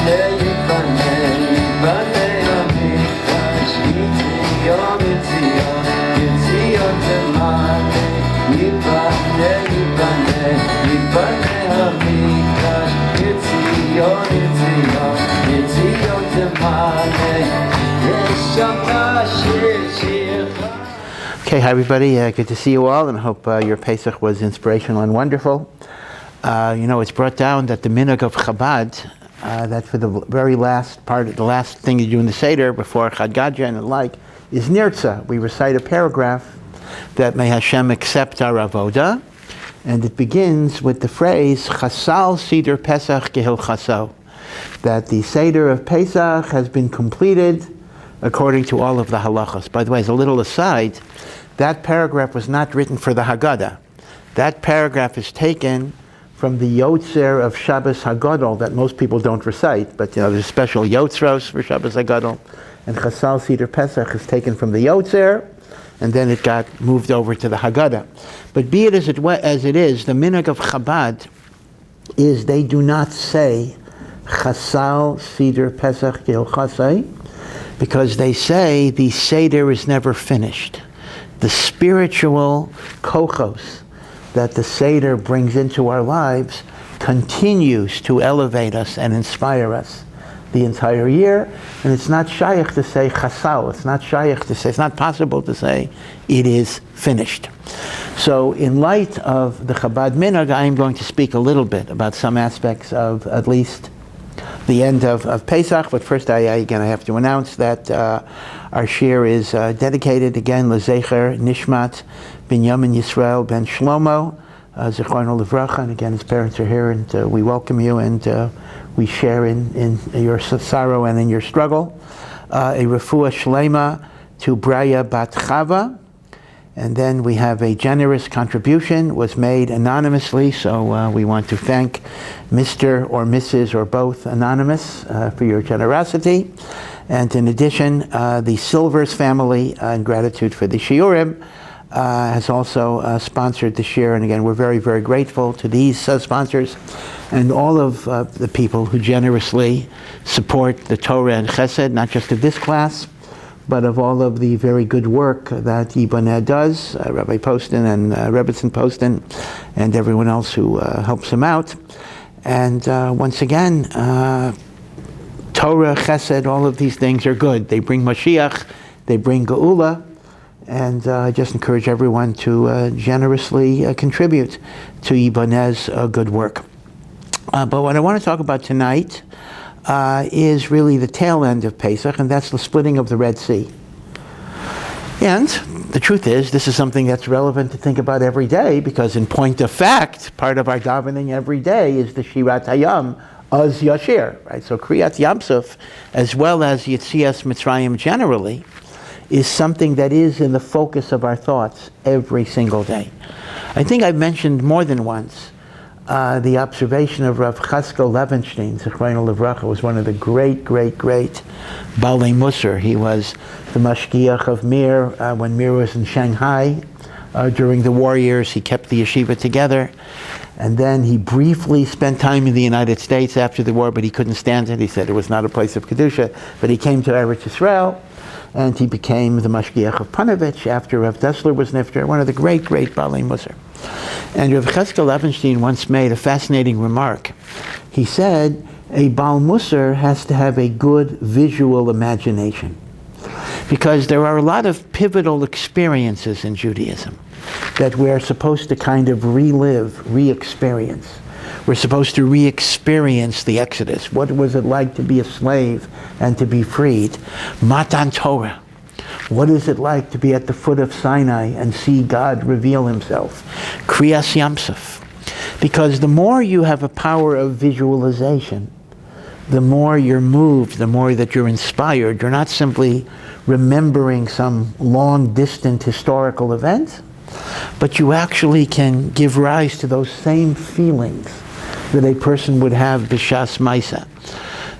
Okay, hi everybody. Good to see you all, and I hope your Pesach was inspirational and wonderful. It's brought down that the minhag of Chabad, that for the very last part, the last thing you do in the Seder before Chad Gadya and the like, is Nirtza. We recite a paragraph that may Hashem accept our avoda, and it begins with the phrase Chasal Seder Pesach Gehil Chaso, that the Seder of Pesach has been completed according to all of the halachas. By the way, as a little aside, that paragraph was not written for the Haggadah. That paragraph is taken from the Yotzer of Shabbos Hagadol that most people don't recite, but there's special Yotzros for Shabbos Hagadol, and Chasal Seder Pesach is taken from the Yotzer, and then it got moved over to the Haggadah. But be it as it is, the minhag of Chabad is they do not say Chasal Seder Pesach Gehil Chasai, because they say the Seder is never finished. The spiritual kochos that the Seder brings into our lives continues to elevate us and inspire us the entire year, and it's not shaykh to say chasal, it's not possible to say it is finished. So in light of the Chabad minhag, I am going to speak a little bit about some aspects of at least the end of Pesach, but first I have to announce that our shir is dedicated again L'Zecher Nishmat Binyamin Yisroel ben Shlomo Zichrono Livracha, and again his parents are here, and we welcome you, and we share in your sorrow and in your struggle. A Refuah Shelema to Breya bat Chava, and then we have a generous contribution was made anonymously, so we want to thank Mr. or Mrs. or both anonymous for your generosity. And in addition, the Silvers family, in gratitude for the shiurim, has also sponsored the shir, and again we're very, very grateful to these sponsors and all of the people who generously support the Torah and Chesed, not just of this class, but of all of the very good work that Yibaneh does, Rabbi Poston and Rebbetzin Poston, and everyone else who helps him out. And once again, Torah, Chesed, all of these things are good. They bring Mashiach, they bring Geula, and I just encourage everyone to generously contribute to Yibaneh's good work. But what I want to talk about tonight is really the tail end of Pesach, and that's the splitting of the Red Sea. And the truth is, this is something that's relevant to think about every day, because in point of fact, part of our davening every day is the Shirat Hayam Az Yashir, right? So Kriyat Yamsuf, as well as Yetzias Mitzrayim generally, is something that is in the focus of our thoughts every single day. I think I've mentioned more than once the observation of Rav Chaskel Levenstein, Zichrono Livracha, was one of the great Balei Musar. He was the mashgiach of Mir when Mir was in Shanghai during the war years. He kept the yeshiva together, and then he briefly spent time in the United States after the war, but he couldn't stand it. He said it was not a place of Kedusha, but he came to Eretz Yisrael, and he became the mashgiach of Panovich after Rav Dessler was nifter, one of the great Balei Musar. And Rav Cheskel Levenstein once made a fascinating remark. He said, a Baal Musar has to have a good visual imagination, because there are a lot of pivotal experiences in Judaism that we're supposed to kind of relive, re-experience. We're supposed to re-experience the Exodus. What was it like to be a slave and to be freed? Matan Torah. What is it like to be at the foot of Sinai and see God reveal himself? Kriyas Yamsuf. Because the more you have a power of visualization, the more you're moved, the more that you're inspired. You're not simply remembering some long, distant historical event, but you actually can give rise to those same feelings that a person would have b'shas Maisa.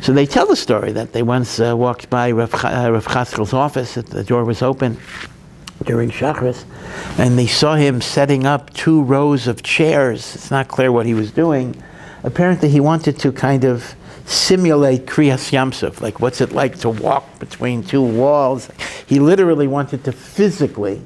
So they tell the story that they once walked by Rav Chaskel's office, the door was open during Shachris, and they saw him setting up 2 rows of chairs. It's not clear what he was doing, apparently he wanted to kind of simulate Kriyas Yamsuf, like what's it like to walk between two walls. He literally wanted to physically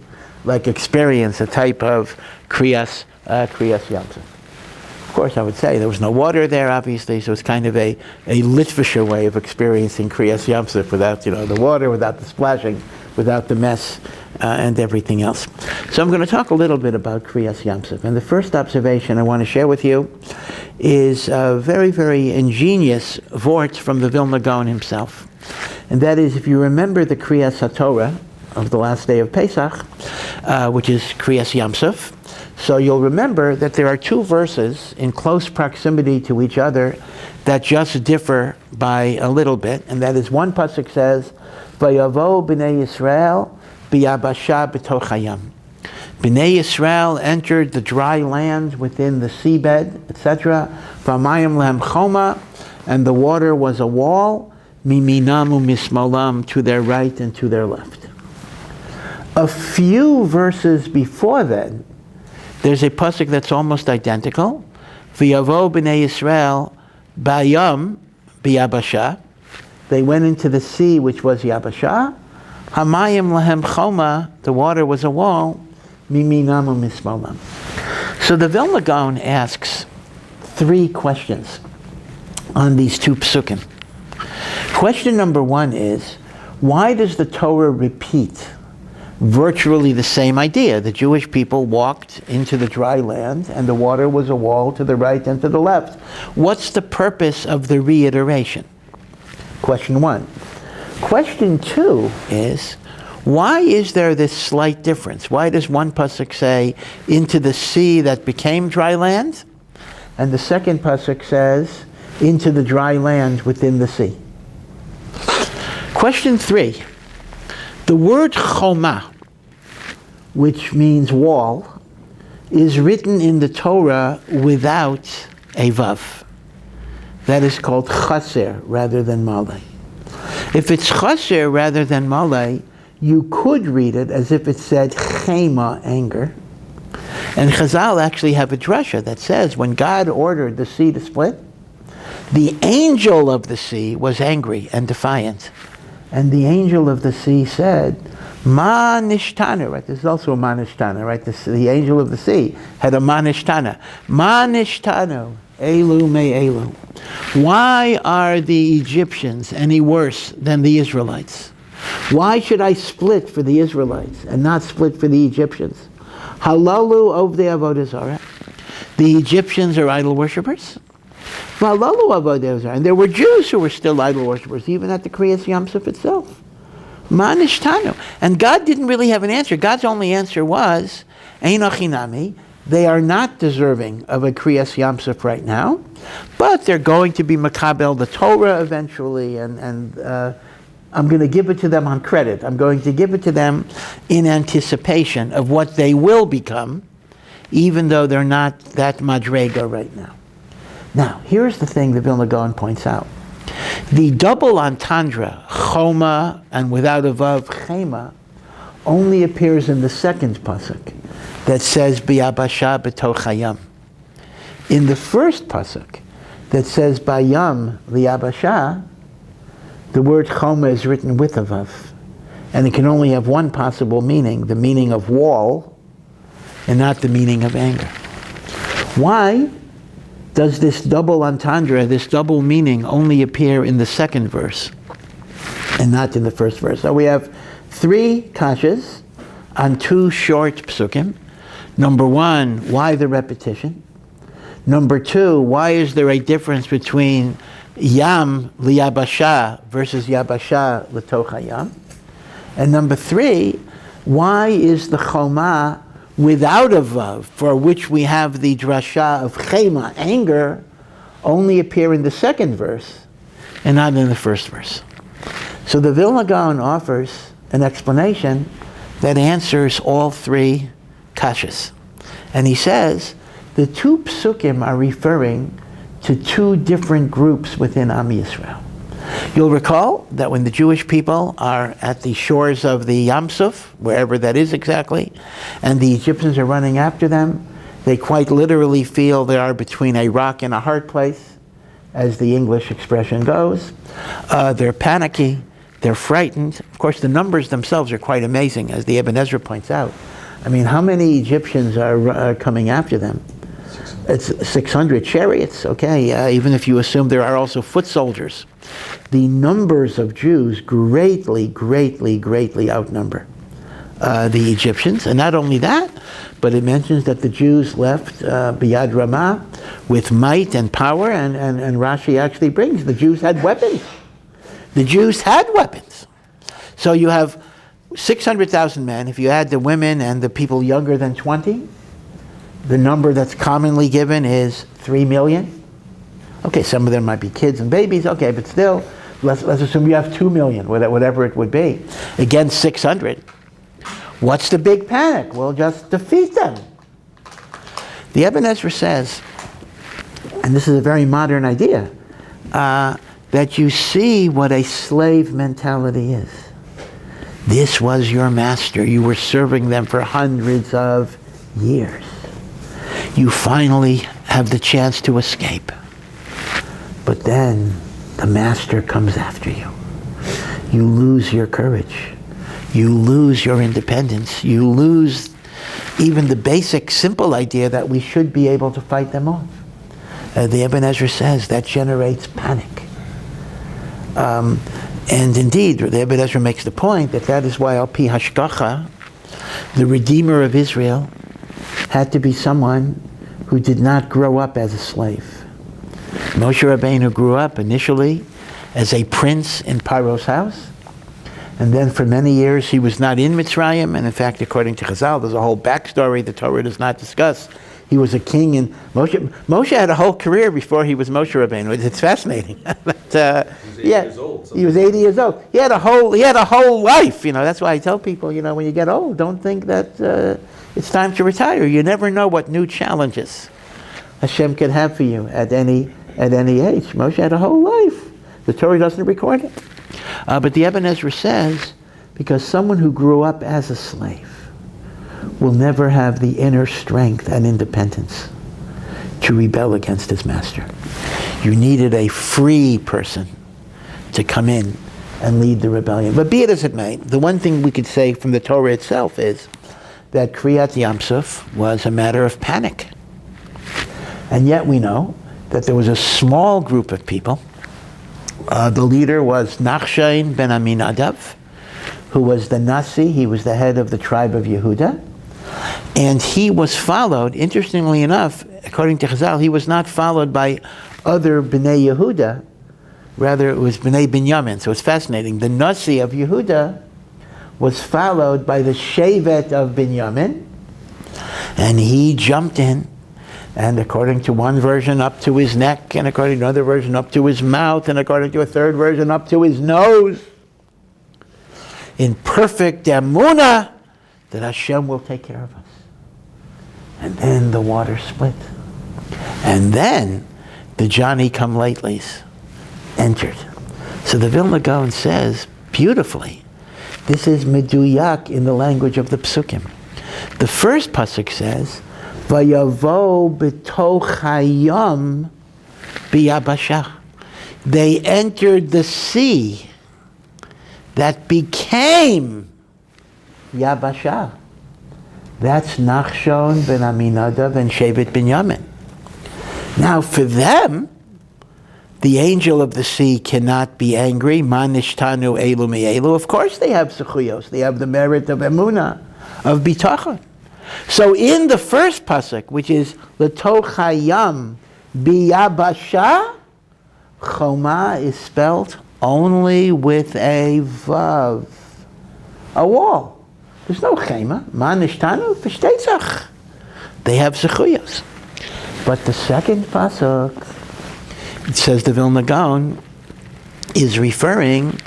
experience a type of Kriyas Yamsuf. Of course, I would say there was no water there, obviously, so it's kind of a Litvisher way of experiencing Kriyas Yamsuf without the water, without the splashing, without the mess, and everything else. So I'm going to talk a little bit about Kriyas Yamsuf. And the first observation I want to share with you is a very, very ingenious vort from the Vilna Gaon himself. And that is, if you remember the Kriyas HaTorah of the last day of Pesach, which is Kriyas Yamsuf, so you'll remember that there are two verses in close proximity to each other that just differ by a little bit, and that is one pasuk says, "Vayavo b'nei Yisrael b'yabasha b'toch hayam." B'nei Yisrael entered the dry land within the seabed, etc. V'amayim lehem choma, and the water was a wall, miminamu mismolam, to their right and to their left. A few verses before that, there's a pasuk that's almost identical. V'yavo b'nei Yisrael b'ayam b'yabasha. They went into the sea, which was Yabasha. Hamayim lahem choma, the water was a wall. Miminamu mismolam. So the Vilna Gaon asks three questions on these two psukim. Question number one is, why does the Torah repeat virtually the same idea? The Jewish people walked into the dry land and the water was a wall to the right and to the left. What's the purpose of the reiteration? Question one. Question two is, why is there this slight difference? Why does one pasuk say, into the sea that became dry land? And the second pasuk says, into the dry land within the sea. Question three. The word choma, which means wall, is written in the Torah without a vav. That is called chaser rather than malay. If it's chaser rather than malay, you could read it as if it said chema, anger. And Chazal actually have a drasha that says when God ordered the sea to split, the angel of the sea was angry and defiant. And the angel of the sea said, Ma nishtana, right? This is also a ma nishtana, right? The angel of the sea had a ma nishtana. Ma nishtano, elu me elu. Why are the Egyptians any worse than the Israelites? Why should I split for the Israelites and not split for the Egyptians? Halalu ovdei avodah zarah. The Egyptians are idol worshippers. Halalu avodah zarah. And there were Jews who were still idol worshippers, even at the Kriyas Yamsuf itself. Manishtanu. And God didn't really have an answer. God's only answer was, Ein achinami. They are not deserving of a Kriyas Yamsuf right now, but they're going to be makabel the Torah eventually, and I'm going to give it to them on credit. I'm going to give it to them in anticipation of what they will become, even though they're not that madrega right now. Now, here's the thing the Vilna Gaon points out. The double entendre, choma, and without a vav, chema, only appears in the second pasuk that says b'yabasha b'toch hayam. In the first pasuk that says bayam liyabasha, the word choma is written with a vav, and it can only have one possible meaning, the meaning of wall, and not the meaning of anger. Why does this double entendre, this double meaning, only appear in the second verse and not in the first verse? So we have three kashas on two short psukim. Number one, why the repetition? Number two, why is there a difference between yam liyabasha versus yabasha l'toch hayam? And number three, why is the choma without a vav, for which we have the drasha of chema, anger, only appear in the second verse and not in the first verse? So the Vilna Gaon offers an explanation that answers all three kashas. And he says the two psukim are referring to two different groups within Am Yisrael. You'll recall that when the Jewish people are at the shores of the Yam Suf, wherever that is exactly, and the Egyptians are running after them, They quite literally feel they are between a rock and a hard place, as the English expression goes. They're panicky. They're frightened. Of course, the numbers themselves are quite amazing, as the Ibn Ezra points out. I mean, how many Egyptians are coming after them? It's 600 chariots, okay, even if you assume there are also foot soldiers. The numbers of Jews greatly, greatly, greatly outnumber the Egyptians. And not only that, but it mentions that the Jews left Biyad Ramah with might and power, and Rashi actually brings the Jews had weapons. The Jews had weapons. So you have 600,000 men. If you add the women and the people younger than 20, the number that's commonly given is 3 million. Okay, some of them might be kids and babies, okay, but still, let's assume you have 2 million, whatever it would be, against 600. What's the big panic? Well, just defeat them. The Ibn Ezra says, and this is a very modern idea, that you see what a slave mentality is. This was your master. You were serving them for hundreds of years. You finally have the chance to escape. But then the master comes after you. You lose your courage. You lose your independence. You lose even the basic, simple idea that we should be able to fight them off. The Ibn Ezra says that generates panic. And indeed, the Ibn Ezra makes the point that is why Al Pi Hashgacha, the Redeemer of Israel, had to be someone who did not grow up as a slave. Moshe Rabbeinu grew up initially as a prince in Paro's house, and then for many years he was not in Mitzrayim, and in fact, according to Chazal, there's a whole backstory the Torah does not discuss. He was a king, and Moshe had a whole career before he was Moshe Rabbeinu. It's fascinating. But, he was 80 years old. He was 80 years old. He had a whole life. That's why I tell people, when you get old, don't think that it's time to retire. You never know what new challenges Hashem could have for you at any age. Moshe had a whole life. The Torah doesn't record it. But the Ibn Ezra says, because someone who grew up as a slave will never have the inner strength and independence to rebel against his master. You needed a free person to come in and lead the rebellion. But be it as it may, the one thing we could say from the Torah itself is that Kriyat Yam Suf was a matter of panic. And yet we know that there was a small group of people. The leader was Nachshon ben Aminadav, who was the Nasi. He was the head of the tribe of Yehuda. And he was followed, interestingly enough, according to Chazal, he was not followed by other Bnei Yehuda. Rather, it was Bnei Binyamin. So it's fascinating. The Nasi of Yehuda was followed by the Shevet of Binyamin. And he jumped in. And according to one version, up to his neck. And according to another version, up to his mouth. And according to a third version, up to his nose. In perfect emunah, that Hashem will take care of us. And then the water split. And then the Johnny-come-latelys entered. So the Vilna Gaon says, beautifully, this is meduyak in the language of the psukim. The first pasuk says, Vayavo b'toch hayam biyabashah. They entered the sea that became Yabashah. That's Nachshon ben Aminadav and Shevet Binyamin. Now for them, the angel of the sea cannot be angry. Man nishtanu elu mi'elu. Of course they have zechuyos. They have the merit of emunah, of bitachon. So in the first pasuk, which is l'toch hayam biyabashah, choma is spelled only with a vav, a wall. There's no chema. Man nishtanu v'shteitzach. They have zechuyos. But the second pasuk, it says the Vilna Gaon, is referring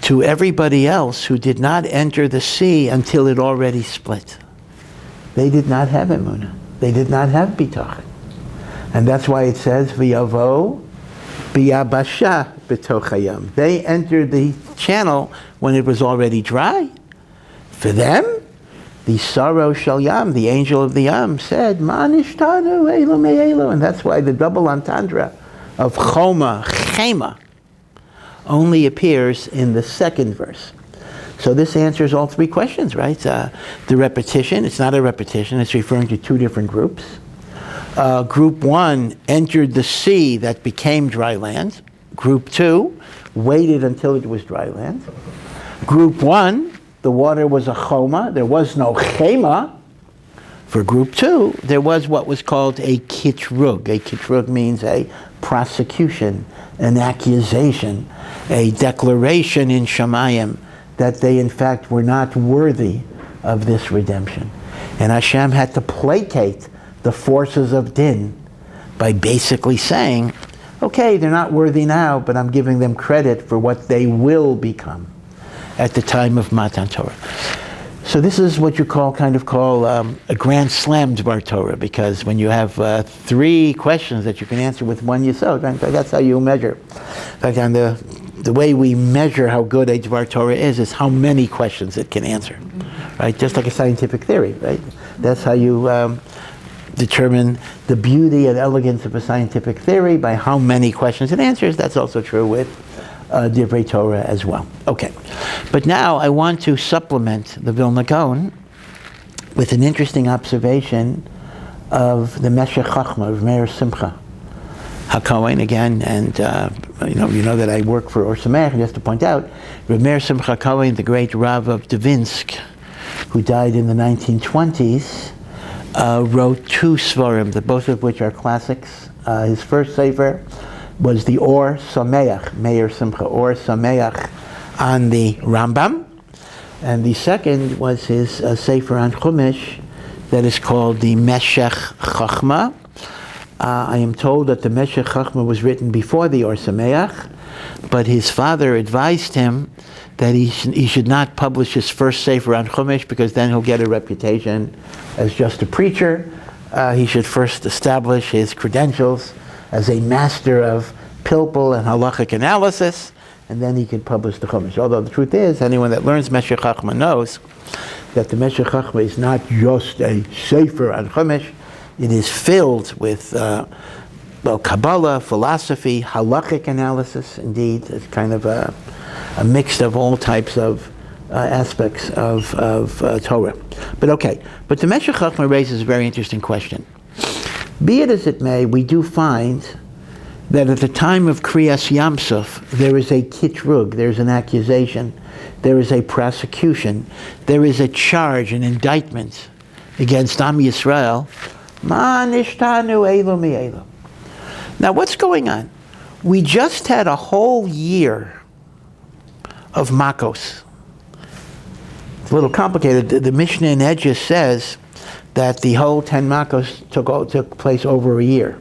to everybody else who did not enter the sea until it already split. They did not have emunah. They did not have bitachon. And that's why it says, v'yavo biyabasha b'toch hayam. They entered the channel when it was already dry. For them, the sorrow shel yam, the angel of the yam, said, Ma nishtanu elu me'elu. And that's why the double entendre of chema, only appears in the second verse. So this answers all three questions, right? The repetition, it's not a repetition, it's referring to two different groups. Group 1 entered the sea that became dry land. Group 2 waited until it was dry land. Group 1, the water was a choma, there was no chema. For group 2, there was what was called a kitrug. A kitrug means a prosecution, an accusation, a declaration in Shemayim that they in fact were not worthy of this redemption. And Hashem had to placate the forces of Din by basically saying, okay, they're not worthy now, but I'm giving them credit for what they will become at the time of Matan Torah. So this is what you call a grand slam Dvar Torah, because when you have three questions that you can answer with one yesod, that's how you measure. In fact, on the way we measure how good a Dvar Torah is how many questions it can answer, right? Just like a scientific theory, right? That's how you determine the beauty and elegance of a scientific theory, by how many questions it answers. That's also true with Divrei Torah as well. Okay, but now I want to supplement the Vilna Gaon with an interesting observation of the Meshech Chochmah of Meir Simcha HaKohen again, and you know that I work for Or Sameach, just to point out, Reb Meir Simcha HaKohen, the great Rav of Dvinsk, who died in the 1920s, wrote two svarim, both of which are classics. His first sefer was the Or Sameach, Meir Simcha Or Sameach, on the Rambam, and the second was his sefer on Chumash that is called the Meshech Chochmah. I am told that the Meshech Chochmah was written before the Or Sameach, but his father advised him that he should not publish his first sefer on Chumash, because then he'll get a reputation as just a preacher. He should first establish his credentials as a master of pilpul and halachic analysis, and then he can publish the Chumash. Although the truth is, anyone that learns Meshech Chochmah knows that the Meshech Chochmah is not just a sefer on Chumash. It is filled with Kabbalah, philosophy, halachic analysis. Indeed, it's kind of a mix of all types of aspects of Torah. But okay, but the Meshech Chochmah raises a very interesting question. Be it as it may, we do find that at the time of Kriyas Yamsuf, there is a kitrug, there's an accusation, there is a prosecution, there is a charge, an indictment against Am Yisrael. Ma nishtanu elu mi'elu. Now what's going on? We just had a whole year of Makos. It's a little complicated. The Mishnah in Edges says that the whole 10 Makos took place over a year.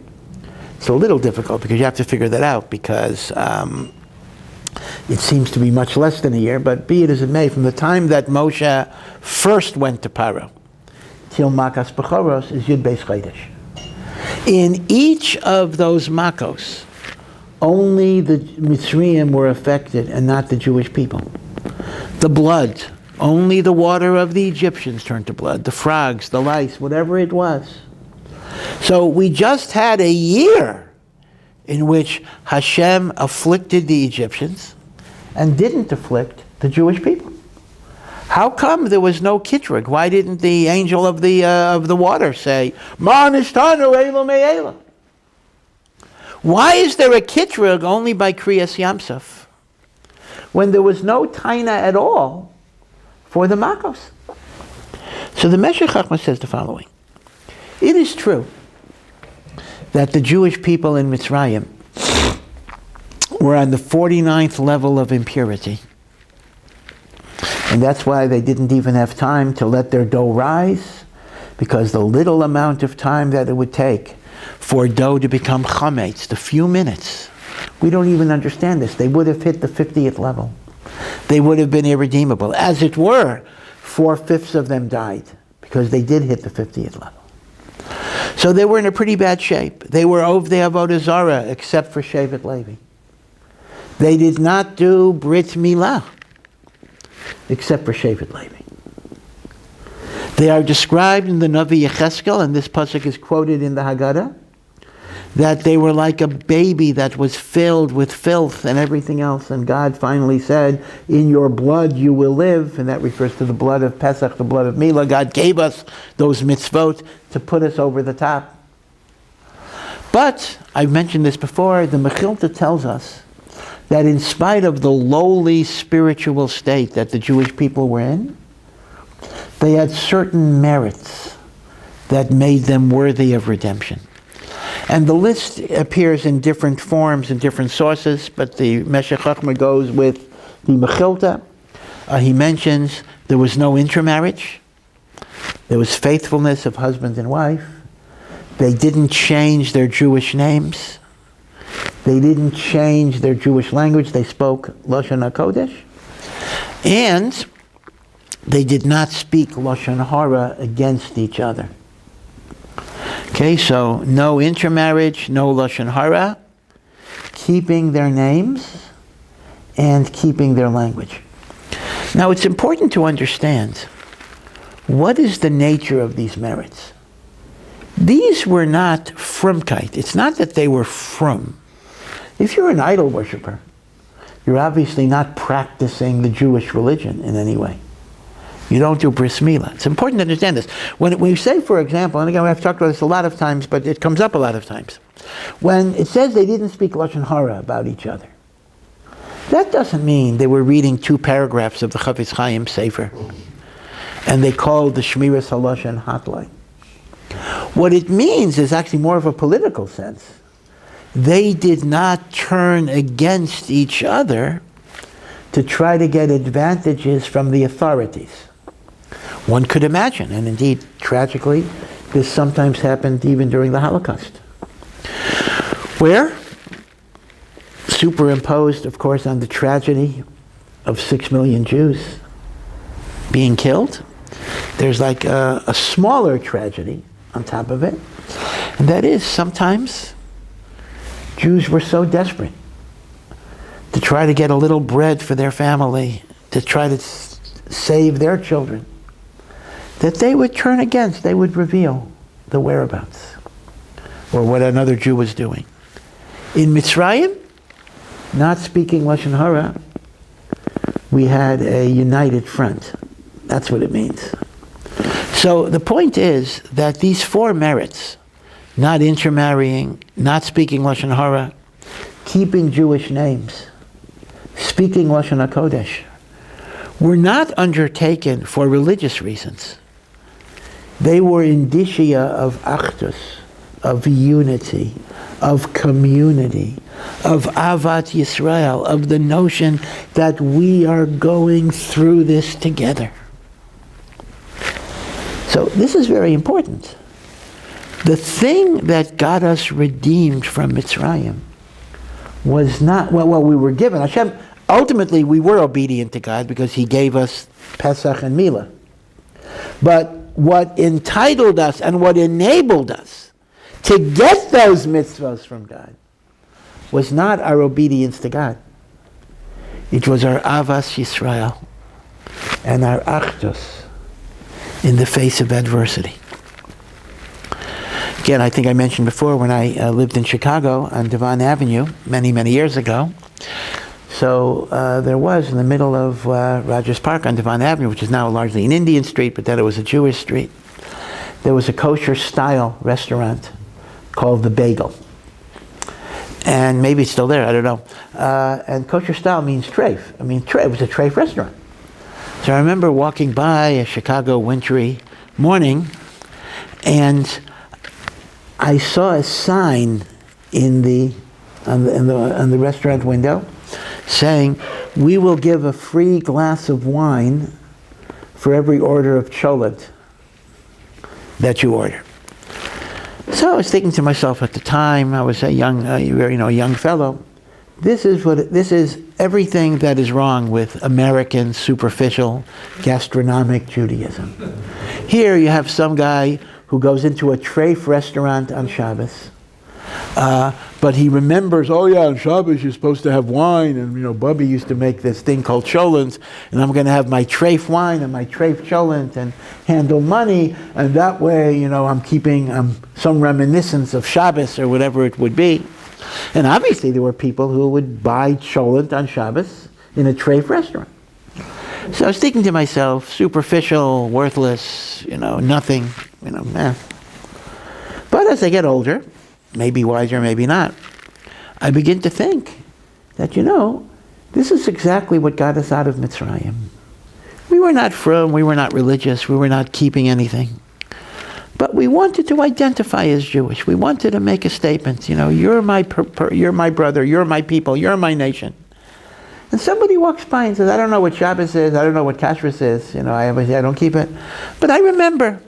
It's a little difficult because you have to figure that out, because it seems to be much less than a year, but be it as it may, from the time that Moshe first went to Paro till Makas Bechoros is Yud Beis Chodesh. In each of those Makos, only the Mitzrayim were affected and not the Jewish people. The blood, only the water of the Egyptians turned to blood, the frogs, the lice, whatever it was. So we just had a year in which Hashem afflicted the Egyptians and didn't afflict the Jewish people. How come there was no kitrug? Why didn't the angel of the water say, Ma nishtanu elu me'elu? Why is there a kitrug only by Kriyas Yamsuf, when there was no taina at all for the Makos? So the Meshech Chochmah says the following. It is true that the Jewish people in Mitzrayim were on the 49th level of impurity. And that's why they didn't even have time to let their dough rise, because the little amount of time that it would take for dough to become chametz, the few minutes, we don't even understand this. They would have hit the 50th level. They would have been irredeemable. As it were, 4/5 of them died, because they did hit the 50th level. So they were in a pretty bad shape. They were Ovdei Avodah Zarah, except for Shevet Levi. They did not do Brit Milah, except for Shevet Levi. They are described in the Navi Yecheskel, and this pasuk is quoted in the Haggadah, that they were like a baby that was filled with filth and everything else, and God finally said, in your blood you will live, and that refers to the blood of Pesach, the blood of Milah. God gave us those mitzvot to put us over the top. But, I've mentioned this before, the Mechilta tells us that in spite of the lowly spiritual state that the Jewish people were in, they had certain merits that made them worthy of redemption. And the list appears in different forms in different sources, but the Meshech Chochmah goes with the Mechilta. He mentions there was no intermarriage. There was faithfulness of husband and wife. They didn't change their Jewish names. They didn't change their Jewish language. They spoke Lashon HaKodesh. And they did not speak Lashon Hara against each other. Okay, so no intermarriage, no Lashon Hara, keeping their names and keeping their language. Now it's important to understand what is the nature of these merits. These were not frumkeit. It's not that they were frum. If you're an idol worshiper, you're obviously not practicing the Jewish religion in any way. You don't do bris milah. It's important to understand this. When we say, for example, and again, I've talked about this a lot of times, but it comes up a lot of times. When it says they didn't speak Lashon Hara about each other, that doesn't mean they were reading 2 paragraphs of the Chafetz Chaim Sefer, and they called the Shmiras HaLashon hotline. What it means is actually more of a political sense. They did not turn against each other to try to get advantages from the authorities. One could imagine, and indeed, tragically, this sometimes happened even during the Holocaust, where, superimposed, of course, on the tragedy of 6 million Jews being killed, there's like a smaller tragedy on top of it, and that is sometimes Jews were so desperate to try to get a little bread for their family, to try to save their children, that they would turn against, they would reveal the whereabouts or what another Jew was doing. In Mitzrayim, not speaking Lashon Hara, we had a united front. That's what it means. So the point is that these 4 merits, not intermarrying, not speaking Lashon Hara, keeping Jewish names, speaking Lashon HaKodesh, were not undertaken for religious reasons. They were indicia of achdus, of unity, of community, of Avat Yisrael, of the notion that we are going through this together. So this is very important. The thing that got us redeemed from Mitzrayim was not, well, we were given, Hashem, ultimately we were obedient to God because He gave us Pesach and Milah. But what entitled us and what enabled us to get those mitzvahs from God was not our obedience to God. It was our Avas Yisrael and our Achdus in the face of adversity. Again, I think I mentioned before when I lived in Chicago on Devon Avenue many, many years ago. So there was in the middle of Rogers Park on Devon Avenue, which is now largely an Indian street, but then it was a Jewish street. There was a kosher-style restaurant called The Bagel. And maybe it's still there, I don't know. And kosher-style means treif. It was a treif restaurant. So I remember walking by a Chicago wintry morning, and I saw a sign on the restaurant window saying, "We will give a free glass of wine for every order of cholent that you order." So I was thinking to myself at the time, I was a young fellow. This is everything that is wrong with American superficial gastronomic Judaism. Here you have some guy who goes into a treif restaurant on Shabbos, But he remembers, oh yeah, on Shabbos you're supposed to have wine, and Bubby used to make this thing called cholent, and I'm going to have my treif wine and my treif cholent and handle money, and that way, I'm keeping some reminiscence of Shabbos or whatever it would be. And obviously there were people who would buy cholent on Shabbos in a treif restaurant. So I was thinking to myself, superficial, worthless, nothing, eh. But as I get older, maybe wiser, maybe not, I begin to think that, this is exactly what got us out of Mitzrayim. We were not frum, we were not religious, we were not keeping anything. But we wanted to identify as Jewish. We wanted to make a statement, you're my brother, you're my people, you're my nation. And somebody walks by and says, I don't know what Shabbos is, I don't know what Kashrus is, I don't keep it. But I remember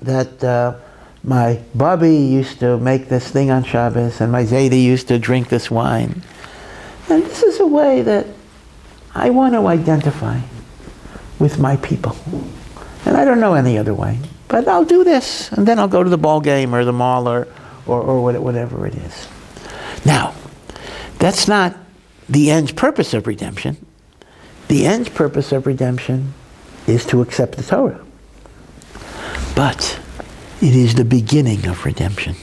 that my Bubby used to make this thing on Shabbos, and my Zaidi used to drink this wine. And this is a way that I want to identify with my people. And I don't know any other way. But I'll do this, and then I'll go to the ball game or the mall or whatever it is. Now, that's not the end purpose of redemption. The end purpose of redemption is to accept the Torah. But it is the beginning of redemption.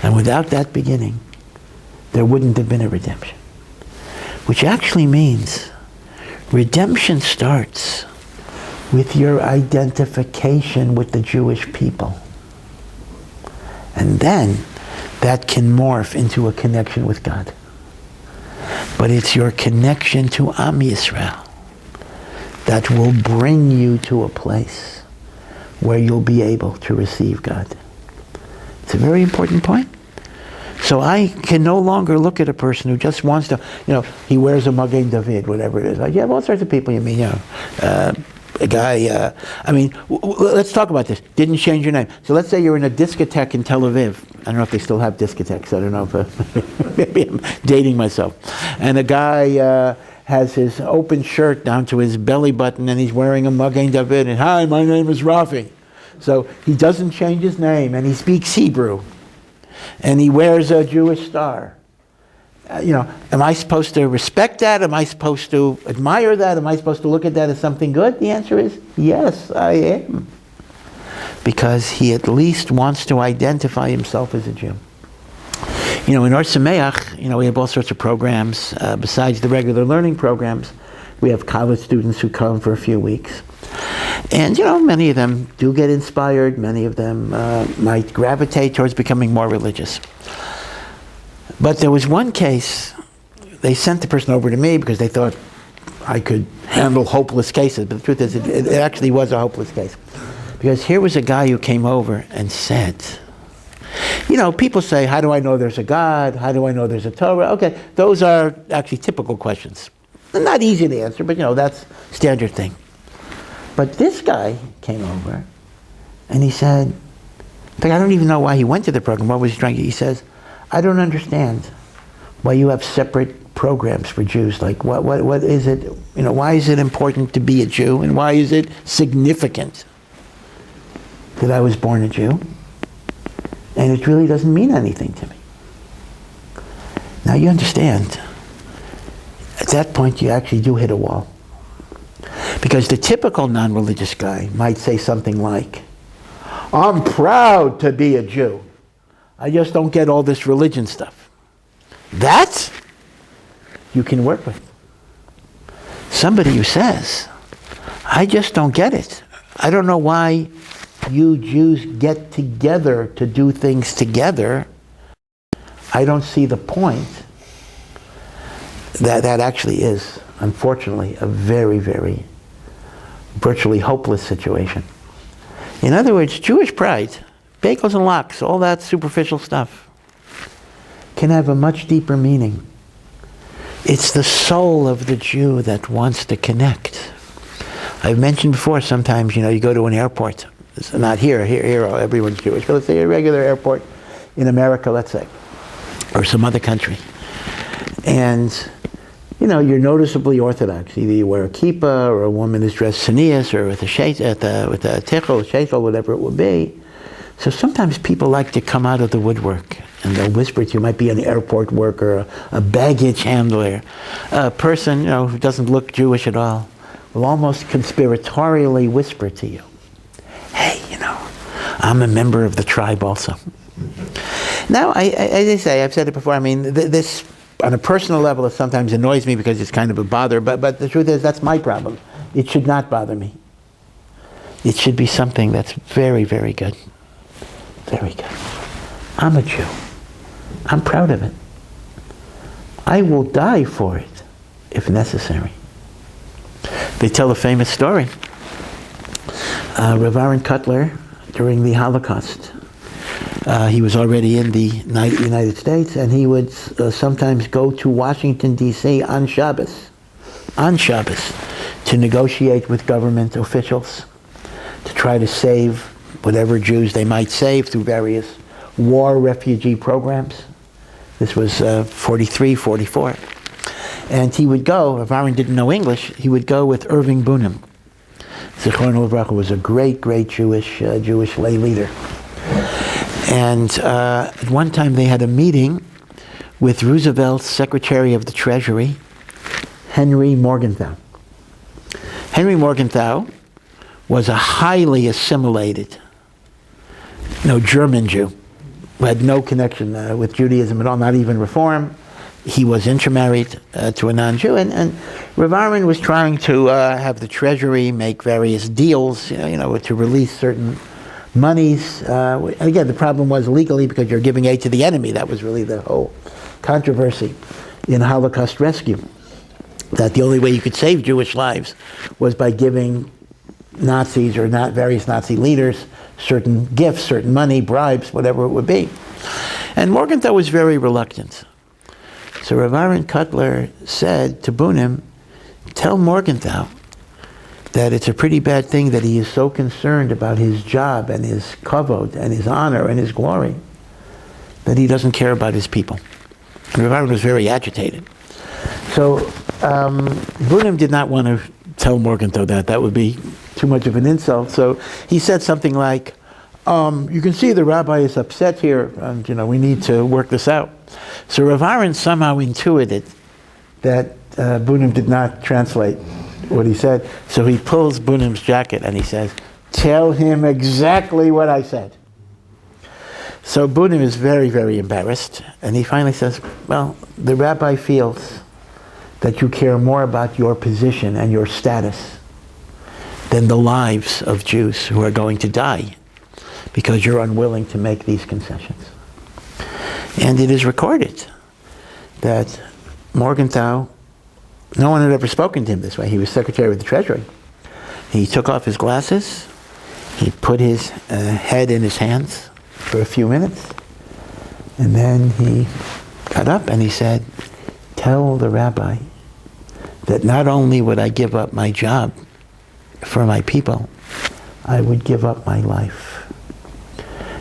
And without that beginning, there wouldn't have been a redemption. Which actually means redemption starts with your identification with the Jewish people. And then that can morph into a connection with God. But it's your connection to Am Yisrael that will bring you to a place where you'll be able to receive God. It's a very important point. So I can no longer look at a person who just wants to, he wears a Magen David, whatever it is. You have all sorts of people you meet, a guy, let's talk about this. Didn't change your name. So let's say you're in a discotheque in Tel Aviv. I don't know if they still have discotheques. I don't know if maybe I'm dating myself. And a guy has his open shirt down to his belly button, and he's wearing a Magen David, and hi, my name is Rafi. So he doesn't change his name, and he speaks Hebrew, and he wears a Jewish star. Am I supposed to respect that? Am I supposed to admire that? Am I supposed to look at that as something good? The answer is yes, I am. Because he at least wants to identify himself as a Jew. In Or Sameach, we have all sorts of programs. Besides the regular learning programs, we have college students who come for a few weeks. And, many of them do get inspired. Many of them might gravitate towards becoming more religious. But there was one case, they sent the person over to me because they thought I could handle hopeless cases. But the truth is, it actually was a hopeless case. Because here was a guy who came over and said, people say, how do I know there's a God? How do I know there's a Torah? Okay, those are actually typical questions. They're not easy to answer, but that's standard thing. But this guy came over and he said, in fact, I don't even know why he went to the program, what was he trying to, he says, I don't understand why you have separate programs for Jews. Like, what is it, why is it important to be a Jew, and why is it significant that I was born a Jew? And it really doesn't mean anything to me. Now you understand, at that point you actually do hit a wall. Because the typical non-religious guy might say something like, I'm proud to be a Jew. I just don't get all this religion stuff. That you can work with. Somebody who says, I just don't get it. I don't know why you Jews get together to do things together. I don't see the point. That actually is, unfortunately, a very, very virtually hopeless situation. In other words, Jewish pride, bagels and lox, all that superficial stuff, can have a much deeper meaning. It's the soul of the Jew that wants to connect. I've mentioned before, sometimes, you go to an airport. It's not here, everyone's Jewish, but let's say a regular airport in America, let's say, or some other country. And, you're noticeably Orthodox. Either you wear a kippah, or a woman is dressed tznius, or with a tichel, sheitel, whatever it will be. So sometimes people like to come out of the woodwork and they'll whisper to you. Might be an airport worker, a baggage handler, a person who doesn't look Jewish at all, will almost conspiratorially whisper to you, "Hey, I'm a member of the tribe also." Now, as I say, I've said it before. I mean, this on a personal level, it sometimes annoys me because it's kind of a bother. But the truth is, that's my problem. It should not bother me. It should be something that's very, very good. Very good. I'm a Jew. I'm proud of it. I will die for it, if necessary. They tell a famous story. Rav Aaron Kotler, during the Holocaust, he was already in the United States, and he would sometimes go to Washington, D.C. on Shabbos, to negotiate with government officials, to try to save whatever Jews they might save through various war refugee programs. This was 43, 44. And he would go, if Aaron didn't know English, he would go with Irving Bunim. Zichrono Livracha was a great, great Jewish lay leader. And at one time they had a meeting with Roosevelt's Secretary of the Treasury, Henry Morgenthau. Henry Morgenthau was a highly assimilated, German Jew, who had no connection with Judaism at all, not even Reform. He was intermarried to a non-Jew, and Rav Aaron was trying to have the Treasury make various deals, to release certain monies. Again, the problem was legally because you're giving aid to the enemy. That was really the whole controversy in Holocaust rescue, that the only way you could save Jewish lives was by giving Nazis or various Nazi leaders certain gifts, certain money, bribes, whatever it would be. And Morgenthau was very reluctant. So Rav Aaron Kotler said to Bunim, "Tell Morgenthau that it's a pretty bad thing that he is so concerned about his job and his kavod and his honor and his glory that he doesn't care about his people." And Rav Aaron was very agitated. So Bunim did not want to tell Morgenthau that. That would be too much of an insult. So he said something like, "You can see the rabbi is upset here, and we need to work this out." So Rav Aaron somehow intuited that Bunim did not translate what he said. So he pulls Bunim's jacket and he says, "Tell him exactly what I said." So Bunim is very, very embarrassed, and he finally says, "Well, the rabbi feels that you care more about your position and your status than the lives of Jews who are going to die because you're unwilling to make these concessions." And it is recorded that Morgenthau, no one had ever spoken to him this way. He was Secretary of the Treasury. He took off his glasses, he put his head in his hands for a few minutes, and then he got up and he said, "Tell the rabbi that not only would I give up my job for my people, I would give up my life."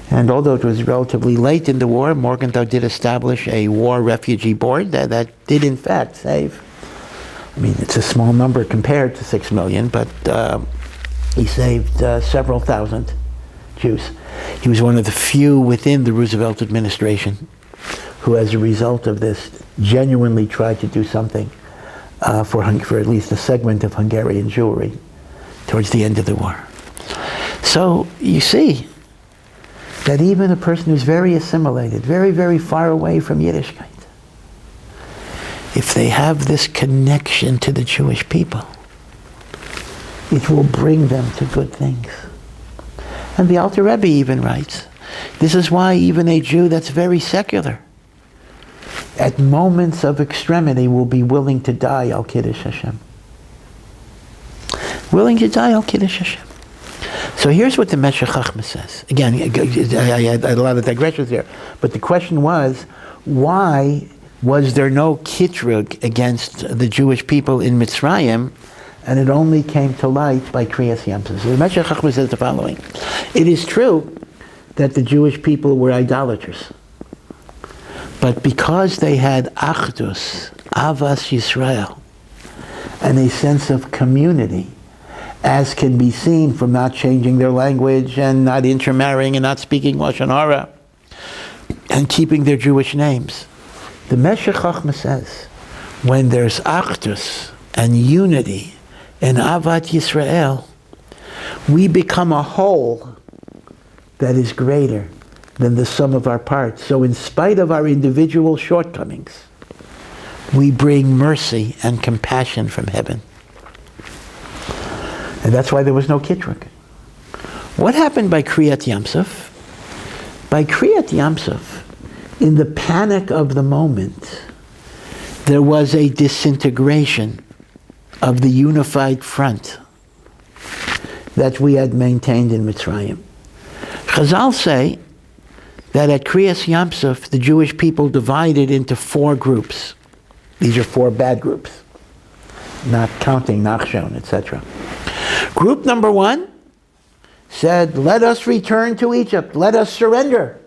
And although it was relatively late in the war, Morgenthau did establish a war refugee board that did in fact save. I mean, it's a small number compared to 6 million, but he saved several thousand Jews. He was one of the few within the Roosevelt administration who, as a result of this, genuinely tried to do something for at least a segment of Hungarian Jewry towards the end of the war. So you see that even a person who's very assimilated, very, very far away from Yiddishkeit, if they have this connection to the Jewish people, it will bring them to good things. And the Alter Rebbe even writes, this is why even a Jew that's very secular, at moments of extremity, will be willing to die al Kiddush Hashem. Willing to die al Kiddush Hashem. So here's what the Meshech Chochmah says. Again, I had a lot of digressions there, but the question was, why was there no kitrug against the Jewish people in Mitzrayim, and it only came to light by Kriyas Yamsuf? So the Meshech Chochmah says the following: it is true that the Jewish people were idolaters, but because they had achdus, avas Yisrael, and a sense of community, as can be seen from not changing their language and not intermarrying and not speaking Lashon Hara, and keeping their Jewish names. The Meshech Chochmah says, when there's achdus and unity in Avat Yisrael, we become a whole that is greater than the sum of our parts. So in spite of our individual shortcomings, we bring mercy and compassion from heaven. And that's why there was no Kitruk. What happened by Kriyat Yamsuf? By Kriyat Yamsuf, in the panic of the moment, there was a disintegration of the unified front that we had maintained in Mitzrayim. Chazal say that at Kriyas Yamsuf, the Jewish people divided into 4 groups. These are 4 bad groups, not counting Nachshon, etc. Group number 1 said, let us return to Egypt, let us surrender.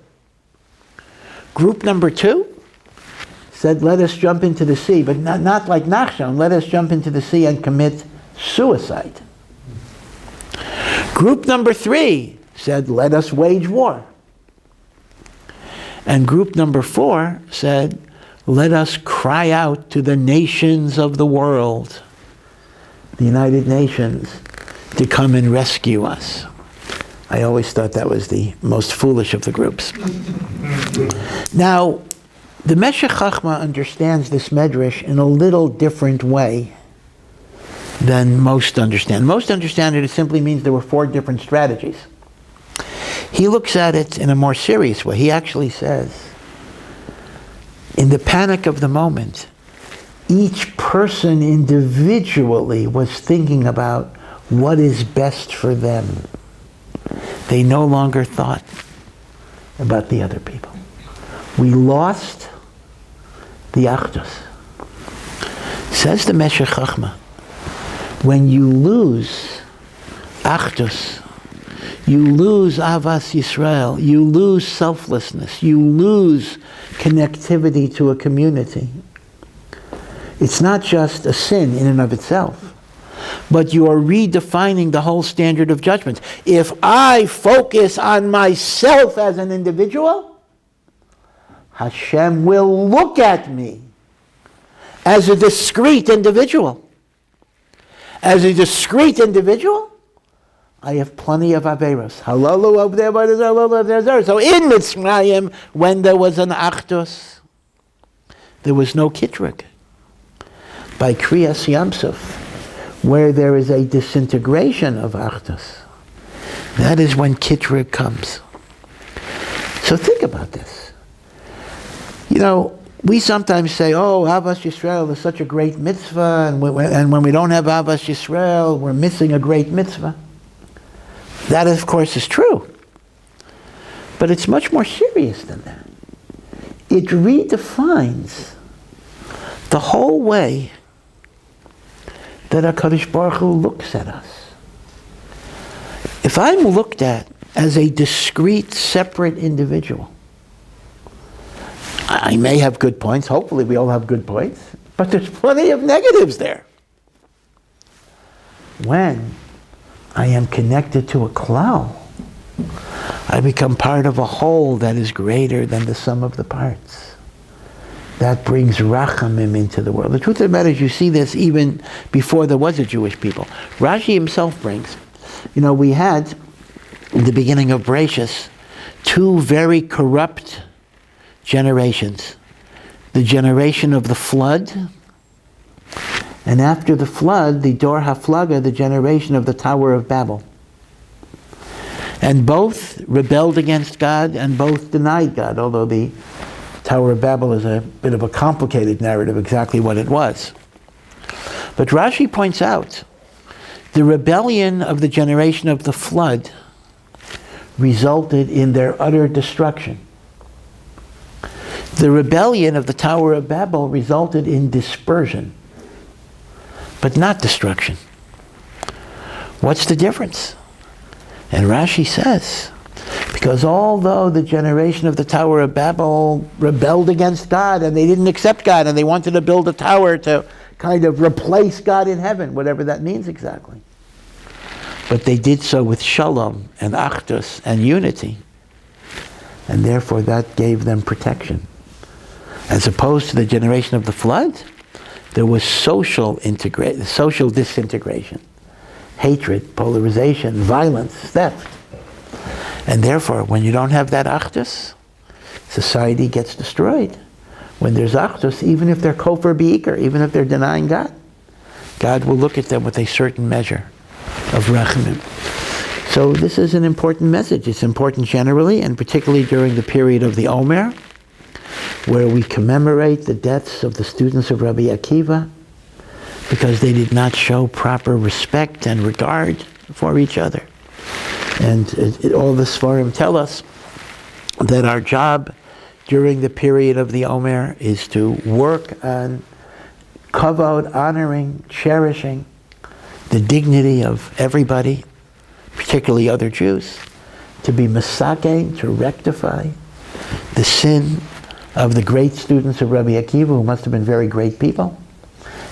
Group number 2 said, let us jump into the sea, but not like Nachshon, let us jump into the sea and commit suicide. Group number 3 said, let us wage war. And group number 4 said, let us cry out to the nations of the world, the United Nations, to come and rescue us. I always thought that was the most foolish of the groups. Now, the Meshech Chochmah understands this medrash in a little different way than most understand. Most understand it simply means there were 4 different strategies. He looks at it in a more serious way. He actually says, in the panic of the moment, each person individually was thinking about what is best for them. They no longer thought about the other people. We lost the achdus. Says the Meshech Chochmah, when you lose achdus, you lose avas Yisrael, you lose selflessness, you lose connectivity to a community. It's not just a sin in and of itself, but you are redefining the whole standard of judgment. If I focus on myself as an individual, Hashem will look at me as a discrete individual. As a discrete individual, I have plenty of averos. Halalu over there, but there's halalu over there. So in Mitzrayim, when there was an achdus, there was no kitruk. By Kriyas Yamsuf, where there is a disintegration of achdus, that is when kitruk comes. So think about this. You know, we sometimes say, oh, Avas Yisrael is such a great mitzvah, and when we don't have Avas Yisrael, we're missing a great mitzvah. That, of course, is true. But it's much more serious than that. It redefines the whole way that HaKadosh Baruch Hu looks at us. If I'm looked at as a discrete, separate individual, I may have good points. Hopefully we all have good points. But there's plenty of negatives there. When I am connected to a klal, I become part of a whole that is greater than the sum of the parts. That brings rachamim into the world. The truth of the matter is, you see this even before there was a Jewish people. Rashi himself brings, we had, in the beginning of Bereshis, 2 very corrupt generations. The generation of the flood, and after the flood, the Dor HaFlaga, the generation of the Tower of Babel. And both rebelled against God and both denied God, although the Tower of Babel is a bit of a complicated narrative, exactly what it was. But Rashi points out, the rebellion of the generation of the flood resulted in their utter destruction. The rebellion of the Tower of Babel resulted in dispersion, but not destruction. What's the difference? And Rashi says, because although the generation of the Tower of Babel rebelled against God and they didn't accept God and they wanted to build a tower to kind of replace God in heaven, whatever that means exactly, but they did so with shalom and achdus and unity, And therefore that gave them protection. As opposed to the generation of the flood, there was social disintegration, hatred, polarization, violence, theft. And therefore, when you don't have that achdus, society gets destroyed. When there's achdus, even if they're kofar b'ikar, even if they're denying God, God will look at them with a certain measure of rachamim. So this is an important message. It's important generally, and particularly during the period of the Omer, where we commemorate the deaths of the students of Rabbi Akiva, because they did not show proper respect and regard for each other. And all the Sfarim tell us that our job during the period of the Omer is to work on kavod, honoring, cherishing the dignity of everybody, particularly other Jews, to be misakeh, to rectify the sin of the great students of Rabbi Akiva, who must have been very great people,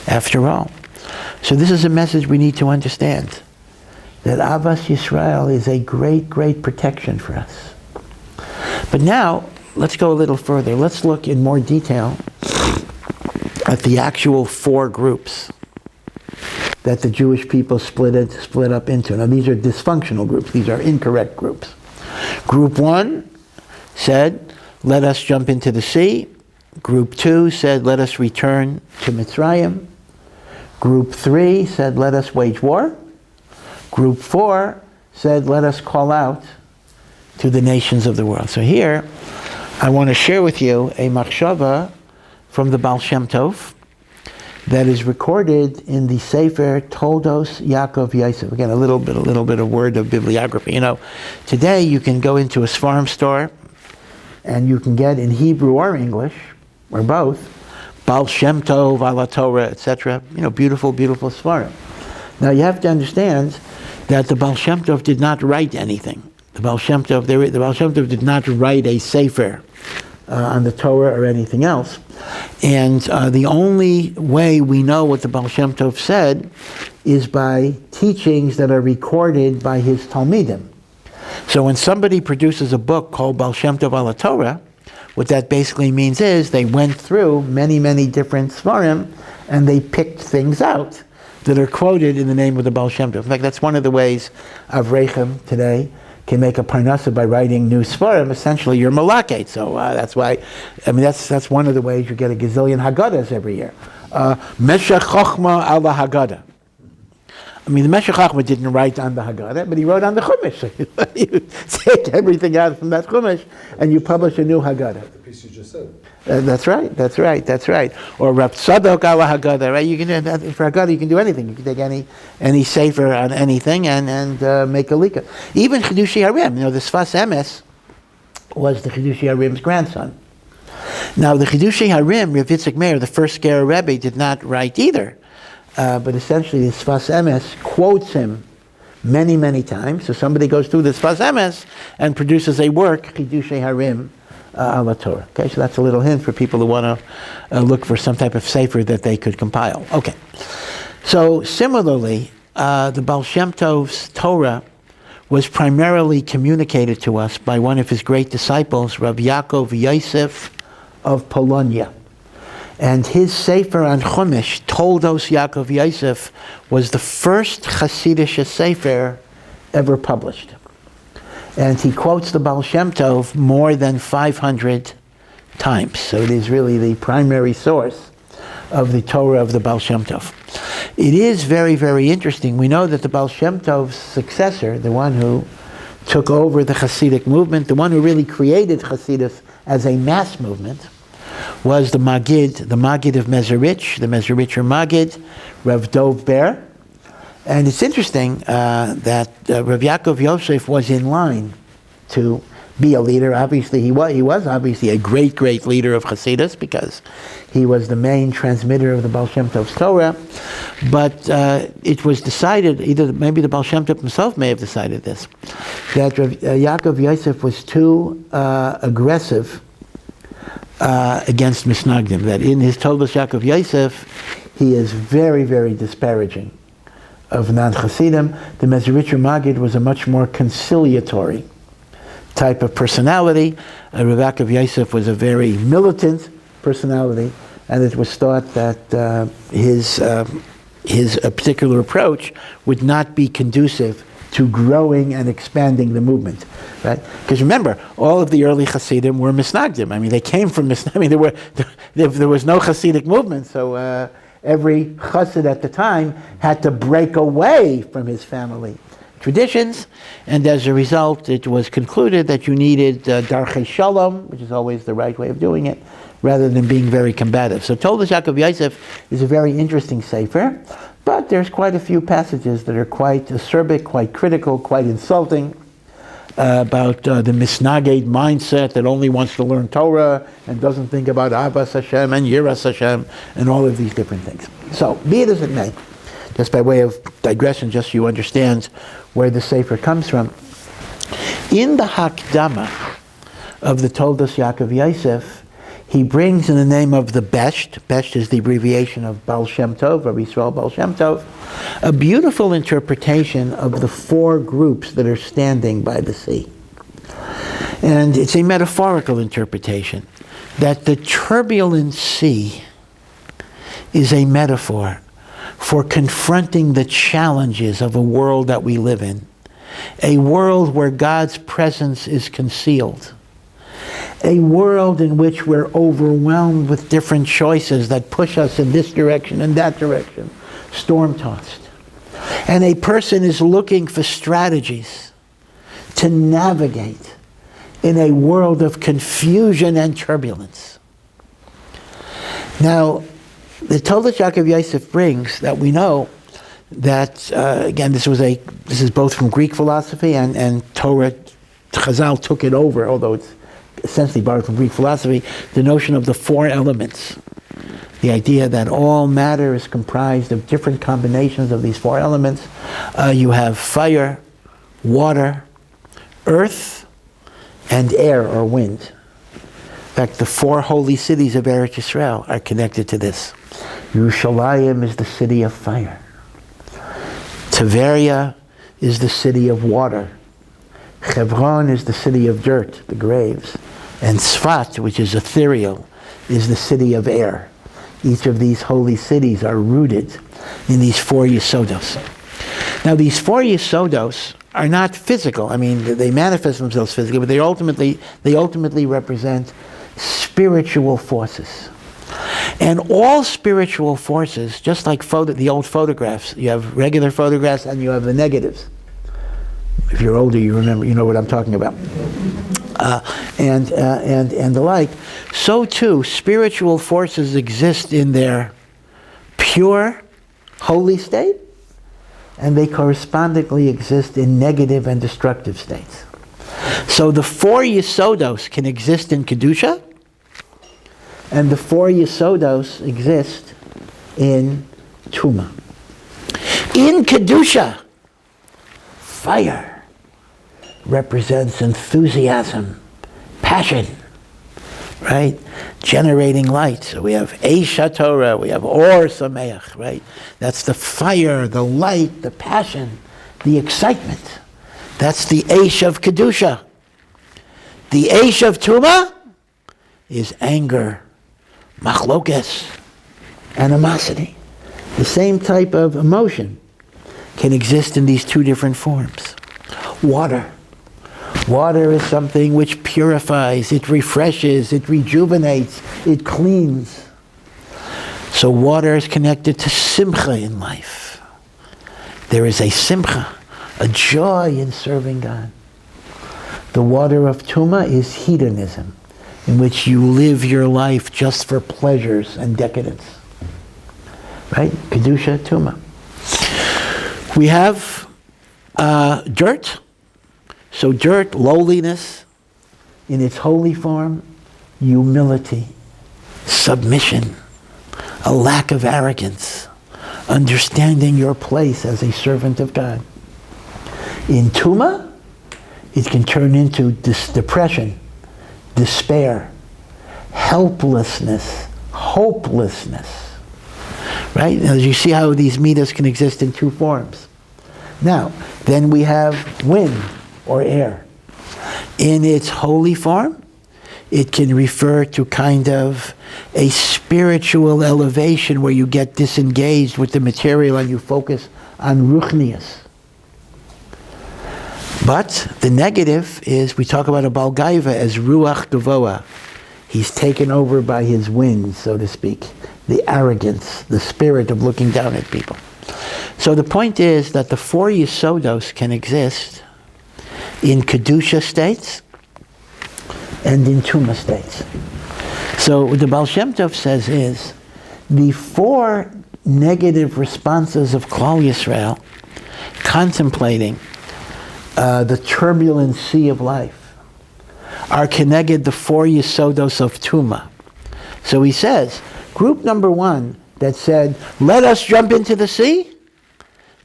after all. So this is a message we need to understand, that Avas Yisrael is a great, great protection for us. But now, let's go a little further. Let's look in more detail at the actual four groups that the Jewish people split up into. Now these are dysfunctional groups. These are incorrect groups. Group 1 said, let us jump into the sea. Group 2 said, let us return to Mitzrayim. Group 3 said, let us wage war. Group 4 said, let us call out to the nations of the world. So here, I want to share with you a machshava from the Baal Shem Tov that is recorded in the Sefer Toldos Yaakov Yosef. Again, a little bit of word of bibliography. You know, today you can go into a Sfarim store and you can get in Hebrew or English, or both, Baal Shem Tov, Ala Torah, etc. You know, beautiful, beautiful Sfarim. Now you have to understand that the Baal Shem Tov did not write anything. The Baal Shem Tov did not write a Sefer on the Torah or anything else. And the only way we know what the Baal Shem Tov said is by teachings that are recorded by his Talmidim. So when somebody produces a book called Baal Shem Tov Ala Torah, what that basically means is they went through many, many different Svarim and they picked things out that are quoted in the name of the Baal Shem Tov. In fact, that's one of the ways Avrechem today can make a parnasa by writing new Svarim. Essentially, you're malakate. So that's why, I mean, that's one of the ways you get a gazillion Haggadahs every year. Meshech Chochma al Haggadah. I mean, the Meshech Chochma didn't write on the Haggadah, but he wrote on the Chumash. You take everything out from that Chumash and you publish a new Haggadah. The piece you just said. That's right. Or Rav Tzadok ala Haggadah, right? You can do, for Haggadah you can do anything. You can take any sefer on anything and make a lika. Even Chidushei Harim, you know, the Sfas Emes was the Chidushei Harim's grandson. Now the Chidushei Harim, Rabbi Yitzchak Meir, the first Ger Rebbe, did not write either. But essentially the Sfas Emes quotes him many, many times. So somebody goes through the Sfas Emes and produces a work, Chidushei Harim, ala Torah. Okay, so that's a little hint for people who want to look for some type of sefer that they could compile. Okay, so similarly, the Baal Shem Tov's Torah was primarily communicated to us by one of his great disciples, Rabbi Yaakov Yosef of Polonia. And his sefer on Chumash, Toldos Yaakov Yosef, was the first Hasidic sefer ever published. And he quotes the Baal Shem Tov more than 500 times. So it is really the primary source of the Torah of the Baal Shem Tov. It is very, very interesting. We know that the Baal Shem Tov's successor, the one who took over the Hasidic movement, the one who really created Hasidus as a mass movement, was the Maggid of Mezerich, the Mezericher Maggid, Rav Dov Ber. And it's interesting that Rav Yaakov Yosef was in line to be a leader. Obviously, he was obviously a great, great leader of Hasidus because he was the main transmitter of the Baal Shem Tov's Torah. But it was decided, maybe the Baal Shem Tov himself may have decided this, that Rav Yaakov Yosef was too aggressive against Misnagdim. That in his Toldos Yaakov Yosef, he is very, very disparaging of non-Hasidim. The Mezericher Maggid was a much more conciliatory type of personality. Rabbi Yosef was a very militant personality, and it was thought that his particular approach would not be conducive to growing and expanding the movement, right? Because remember, all of the early Hasidim were Misnagdim. I mean, they came from Misnagdim. I mean, there was no Hasidic movement, so every Chassid at the time had to break away from his family traditions, and as a result, it was concluded that you needed Darchei Shalom, which is always the right way of doing it, rather than being very combative. So Toldos Yaakov Yosef is a very interesting sefer, but there's quite a few passages that are quite acerbic, quite critical, quite insulting, about the misnaged mindset that only wants to learn Torah and doesn't think about Avas Hashem and Yiras Hashem and all of these different things. So, be it as it may, just by way of digression, just so you understand where the sefer comes from, in the Hakdama of the Toldos Yaakov Yosef, he brings in the name of the Besht. Besht is the abbreviation of Baal Shem Tov, Rabbi Yisrael Baal Shem Tov, a beautiful interpretation of the four groups that are standing by the sea. And it's a metaphorical interpretation, that the turbulent sea is a metaphor for confronting the challenges of a world that we live in, a world where God's presence is concealed, a world in which we're overwhelmed with different choices that push us in this direction and that direction, storm-tossed. And a person is looking for strategies to navigate in a world of confusion and turbulence. Now, the Toldos Yaakov Yosef brings that we know that, again, this is both from Greek philosophy and Torah. Chazal took it over, although it's essentially borrowed from Greek philosophy, the notion of the four elements. The idea that all matter is comprised of different combinations of these four elements. You have fire, water, earth, and air or wind. In fact, the four holy cities of Eretz Yisrael are connected to this. Yerushalayim is the city of fire. Tiberia is the city of water. Hebron is the city of dirt, the graves. And Tzfat, which is ethereal, is the city of air. Each of these holy cities are rooted in these four Yesodos. Now, these four Yesodos are not physical. I mean, they manifest themselves physically, but they ultimately represent spiritual forces. And all spiritual forces, just like the old photographs, you have regular photographs and you have the negatives. If you're older, you know what I'm talking about. And the like. So too, spiritual forces exist in their pure, holy state, and they correspondingly exist in negative and destructive states. So the four Yesodos can exist in Kedusha, and the four Yesodos exist in Tuma. In Kedusha, fire represents enthusiasm, passion, right? Generating light. So we have Eish HaTorah, we have Or Sameach, right? That's the fire, the light, the passion, the excitement. That's the Eish of Kedusha. The Eish of Tuma is anger, machlokes, animosity. The same type of emotion can exist in these two different forms. Water. Water is something which purifies, it refreshes, it rejuvenates, it cleans. So water is connected to simcha in life. There is a simcha, a joy in serving God. The water of Tuma is hedonism, in which you live your life just for pleasures and decadence. Right? Kedusha, Tuma. We have dirt. So dirt, lowliness in its holy form, humility, submission, a lack of arrogance, understanding your place as a servant of God. In Tuma, it can turn into depression, despair, helplessness, hopelessness. Right? Now, you see how these midas can exist in two forms. Now, then we have wind or air. in its holy form. It can refer to kind of a spiritual elevation where you get disengaged with the material and you focus on ruchnius. But the negative is, we talk about a Balgaiva as ruach gavoa. He's taken over by his winds, so to speak. The arrogance, the spirit of looking down at people. So the point is that the 4 Yesodos can exist in Kedusha states and in Tumah states. So what the Baal Shem Tov says is, the 4 negative responses of Klal Yisrael, contemplating the turbulent sea of life, are connected the 4 Yesodos of Tumah. So he says, group number 1 that said, let us jump into the sea,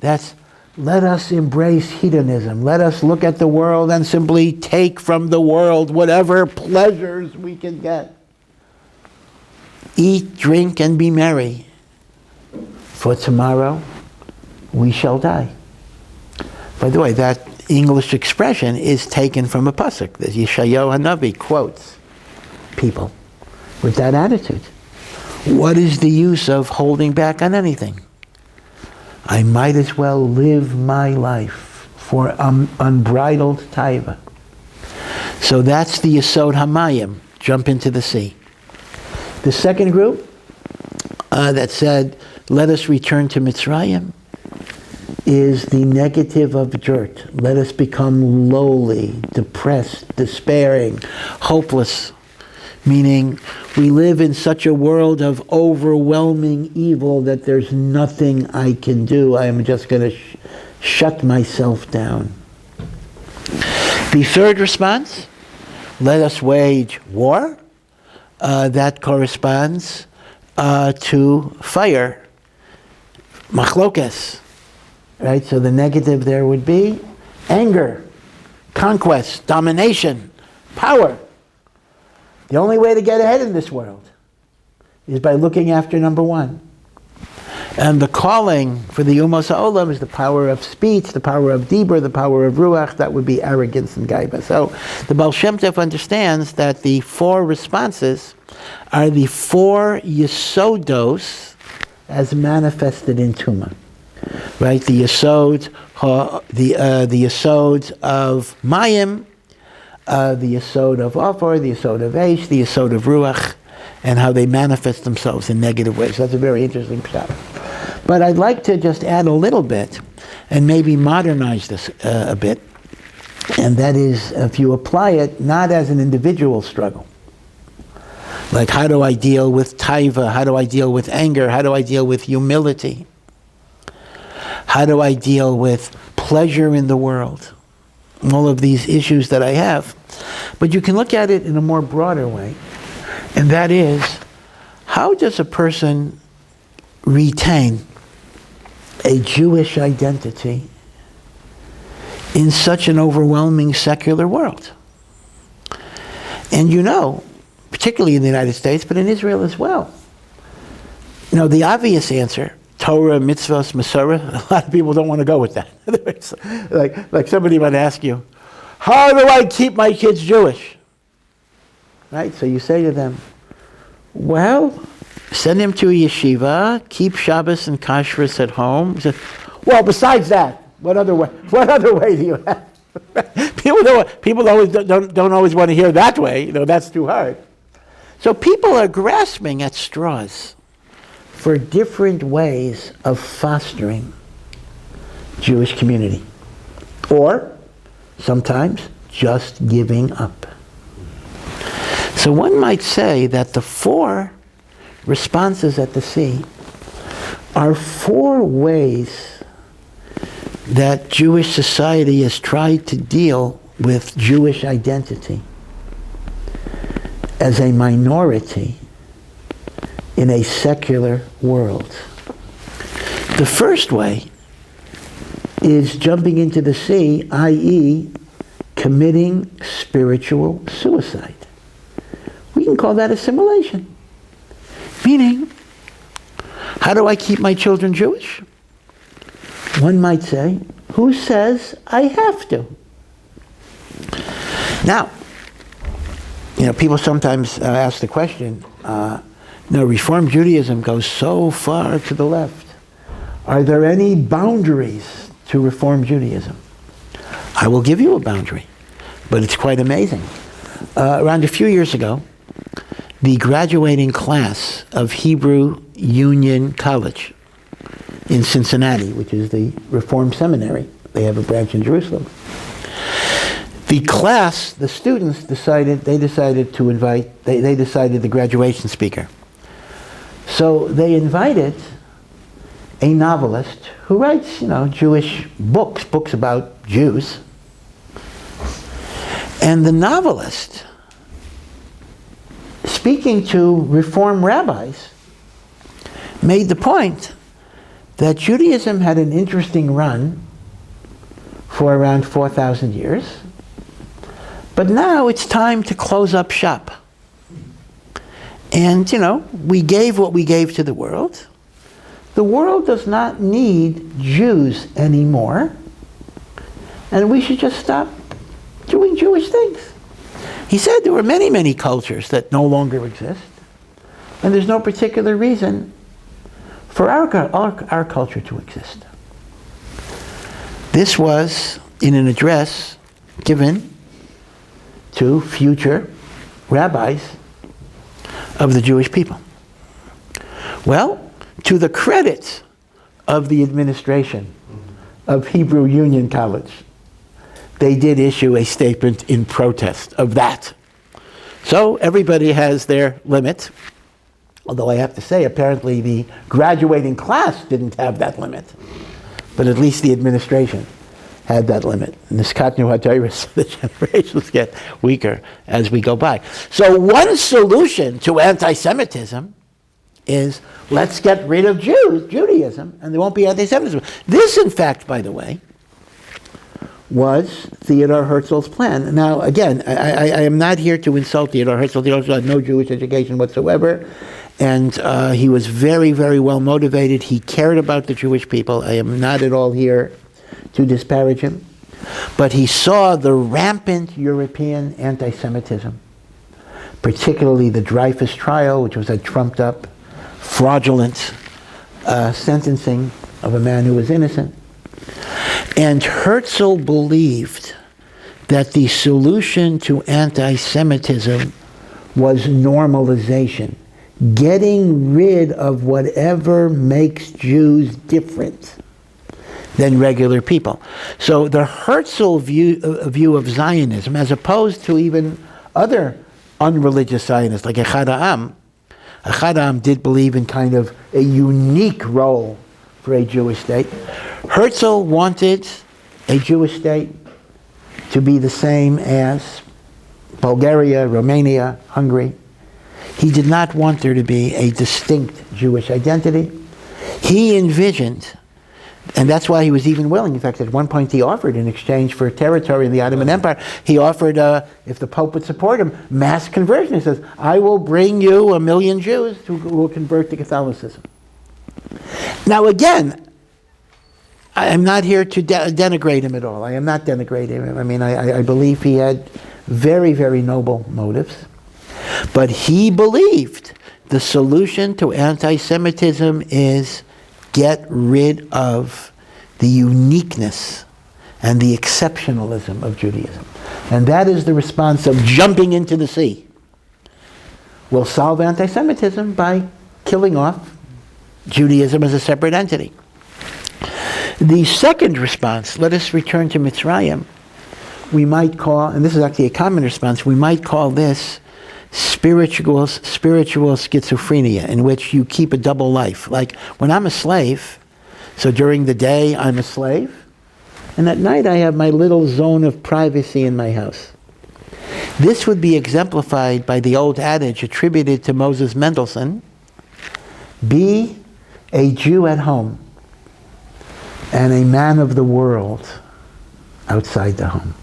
that's let us embrace hedonism. Let us look at the world and simply take from the world whatever pleasures we can get. Eat, drink, and be merry. For tomorrow we shall die. By the way, that English expression is taken from a pasuk. The Yeshayahu Hanavi quotes people with that attitude. What is the use of holding back on anything? I might as well live my life for unbridled taiva. So that's the Yesod Hamayim, jump into the sea. The second group that said, let us return to Mitzrayim, is the negative of dirt. Let us become lowly, depressed, despairing, hopeless. Meaning, we live in such a world of overwhelming evil that there's nothing I can do. I am just going to shut myself down. The third response, let us wage war. That corresponds to fire, machlokes. Right? So the negative there would be anger, conquest, domination, power. The only way to get ahead in this world is by looking after number 1. And the calling for the Umos HaOlam is the power of speech, the power of Dibur, the power of Ruach. That would be arrogance and Gaiba. So the Baal Shem Tov understands that the 4 responses are the 4 Yesodos as manifested in Tumah. Right? The Yesods, the Yesods of Mayim, the Yesod of Ofor, the Yesod of Eish, the Yesod of Ruach, and how they manifest themselves in negative ways. That's a very interesting pshat. But I'd like to just add a little bit and maybe modernize this a bit. And that is, if you apply it not as an individual struggle, like how do I deal with taiva, how do I deal with anger, how do I deal with humility, how do I deal with pleasure in the world, all of these issues that I have. But you can look at it in a more broader way, and that is, how does a person retain a Jewish identity in such an overwhelming secular world? And you know, particularly in the United States, but in Israel as well, you know, the obvious answer, Torah, mitzvahs, Masorah, a lot of people don't want to go with that. like somebody might ask you, how do I keep my kids Jewish? Right? So you say to them, well, send him to a yeshiva, keep Shabbos and Kashrus at home. Say, well, besides that, what other way do you have? People always don't always want to hear that way. You know, that's too hard. So people are grasping at straws for different ways of fostering Jewish community. Or, sometimes, just giving up. So one might say that the 4 responses at the sea are 4 ways that Jewish society has tried to deal with Jewish identity as a minority in a secular world. The first way is jumping into the sea, i.e., committing spiritual suicide. We can call that assimilation. Meaning, how do I keep my children Jewish? One might say, who says I have to? Now, people sometimes ask the question, Reform Judaism goes so far to the left. Are there any boundaries to Reform Judaism? I will give you a boundary, but it's quite amazing. Around a few years ago, the graduating class of Hebrew Union College in Cincinnati, which is the Reform Seminary, they have a branch in Jerusalem. The students decided the graduation speaker. So they invited a novelist who writes, Jewish books about Jews. And the novelist, speaking to Reform rabbis, made the point that Judaism had an interesting run for around 4,000 years, but now it's time to close up shop. And, we gave what we gave to the world. The world does not need Jews anymore, and we should just stop doing Jewish things. He said there were many, many cultures that no longer exist, and there's no particular reason for our culture to exist. This was in an address given to future rabbis of the Jewish people. Well, to the credit of the administration of Hebrew Union College, they did issue a statement in protest of that. So everybody has their limit, although I have to say, apparently the graduating class didn't have that limit, but at least the administration had that limit. And this Katnu HaTorah, the generations get weaker as we go by. So one solution to anti-Semitism is let's get rid of Judaism, and there won't be anti-Semitism. This, in fact, by the way, was Theodor Herzl's plan. Now, again, I am not here to insult Theodor Herzl. Theodor Herzl had no Jewish education whatsoever, and he was very, very well motivated. He cared about the Jewish people. I am not at all here to disparage him. But he saw the rampant European anti-Semitism, particularly the Dreyfus trial, which was a trumped-up, fraudulent sentencing of a man who was innocent. And Herzl believed that the solution to anti-Semitism was normalization, getting rid of whatever makes Jews different than regular people. So the Herzl view of Zionism, as opposed to even other unreligious Zionists like Echad Ha'am did believe in kind of a unique role for a Jewish state. Herzl wanted a Jewish state to be the same as Bulgaria, Romania, Hungary. He did not want there to be a distinct Jewish identity. He envisioned, and that's why he was even willing, in fact, at one point he offered, in exchange for territory in the Ottoman Empire, he offered, if the Pope would support him, mass conversion. He says, I will bring you 1 million Jews who will convert to Catholicism. Now again, I am not here to denigrate him at all. I am not denigrating him. I mean, I believe he had very, very noble motives. But he believed the solution to anti-Semitism is get rid of the uniqueness and the exceptionalism of Judaism. And that is the response of jumping into the sea. We'll solve anti-Semitism by killing off Judaism as a separate entity. The second response, let us return to Mitzrayim, we might call, and this is actually a common response, we might call this spiritual schizophrenia, in which you keep a double life. Like when I'm a slave, so during the day I'm a slave, and at night I have my little zone of privacy in my house. This would be exemplified by the old adage attributed to Moses Mendelssohn, be a Jew at home and a man of the world outside the home.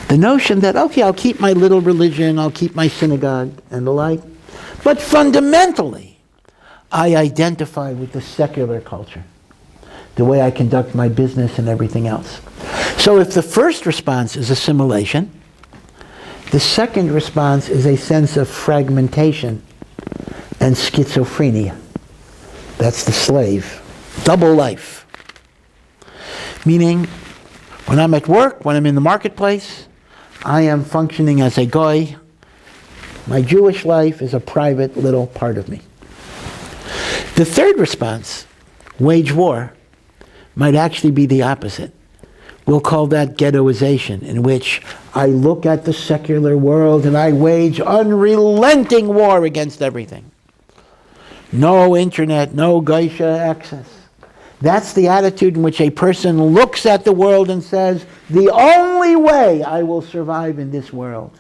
The notion that, okay, I'll keep my little religion, I'll keep my synagogue and the like, but fundamentally, I identify with the secular culture, the way I conduct my business and everything else. So if the first response is assimilation, The second response is a sense of fragmentation and schizophrenia. That's the slave. Double life. Meaning, when I'm at work, when I'm in the marketplace, I am functioning as a goy. My Jewish life is a private little part of me. The third response, wage war, might actually be the opposite. We'll call that ghettoization, in which I look at the secular world and I wage unrelenting war against everything. No internet, no geisha access. That's the attitude in which a person looks at the world and says, the only way I will survive in this world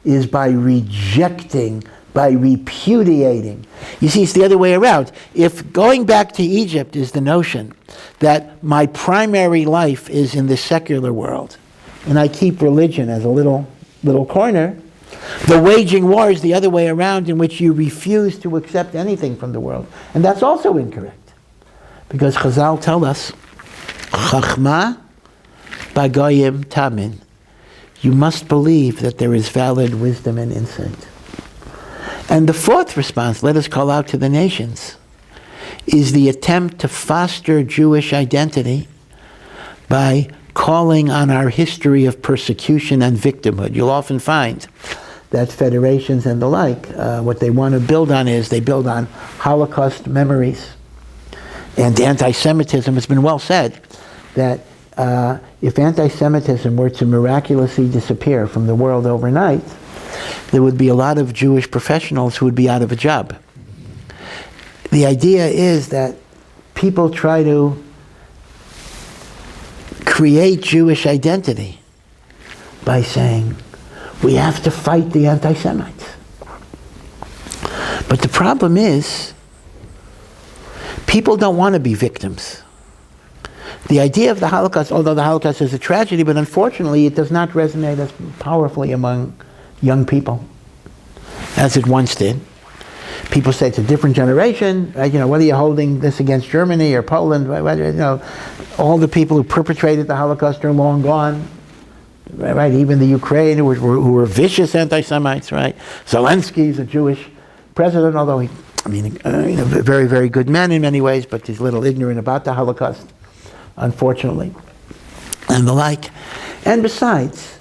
is by rejecting, by repudiating. You see, it's the other way around. If going back to Egypt is the notion that my primary life is in the secular world, and I keep religion as a little corner, the waging war is the other way around, in which you refuse to accept anything from the world. And that's also incorrect. Because Chazal tell us, Chachma b'goyim tamin. You must believe that there is valid wisdom and insight. And the fourth response, let us call out to the nations, is the attempt to foster Jewish identity by calling on our history of persecution and victimhood. You'll often find that federations and the like, what they want to build on is, they build on Holocaust memories and anti-Semitism. It's been well said that if anti-Semitism were to miraculously disappear from the world overnight, there would be a lot of Jewish professionals who would be out of a job. The idea is that people try to create Jewish identity by saying, we have to fight the anti-Semites. But the problem is, people don't want to be victims. The idea of the Holocaust, although the Holocaust is a tragedy, but unfortunately it does not resonate as powerfully among young people as it once did. People say it's a different generation, right? You know, whether you're holding this against Germany or Poland, right? You know, all the people who perpetrated the Holocaust are long gone, right? Even the Ukraine, who were vicious anti-Semites, right? Zelensky's a Jewish president, although he, very, very good man in many ways, but he's a little ignorant about the Holocaust, unfortunately, and the like. And besides,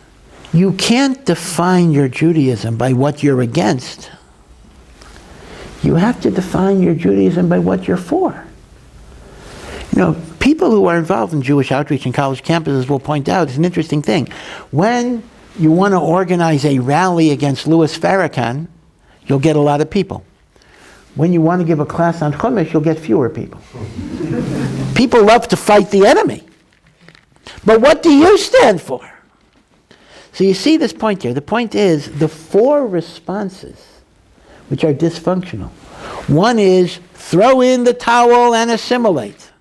you can't define your Judaism by what you're against. You have to define your Judaism by what you're for. You know, people who are involved in Jewish outreach in college campuses will point out, it's an interesting thing. When you want to organize a rally against Louis Farrakhan, you'll get a lot of people. When you want to give a class on Chumash, you'll get fewer people. People love to fight the enemy. But what do you stand for? So you see this point here. The point is the four responses which are dysfunctional. One is throw in the towel and assimilate.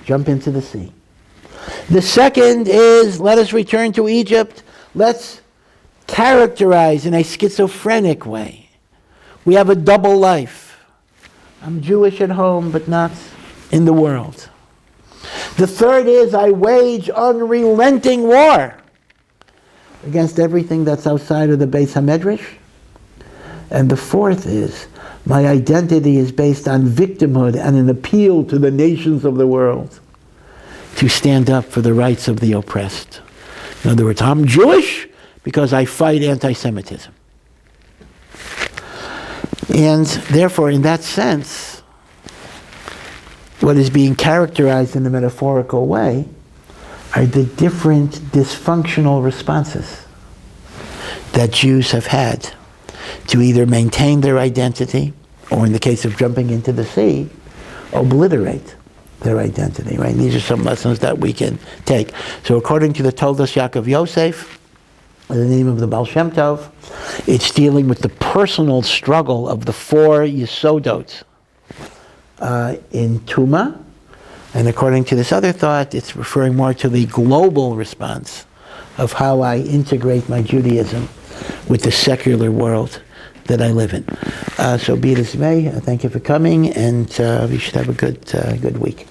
Jump into the sea. The second is let us return to Egypt. Let's characterize in a schizophrenic way. We have a double life. I'm Jewish at home, but not in the world. The third is I wage unrelenting war against everything that's outside of the Beis HaMedrash. And the fourth is my identity is based on victimhood and an appeal to the nations of the world to stand up for the rights of the oppressed. In other words, I'm Jewish because I fight anti-Semitism. And therefore, in that sense, what is being characterized in a metaphorical way are the different dysfunctional responses that Jews have had to either maintain their identity, or in the case of jumping into the sea, obliterate their identity, right? These are some lessons that we can take. So according to the Toldos Yaakov Yosef, in the name of the Baal Shem Tov, it's dealing with the personal struggle of the four Yesodot in Tuma. And according to this other thought, it's referring more to the global response of how I integrate my Judaism with the secular world that I live in. So be it as may. Thank you for coming, and we should have a good week.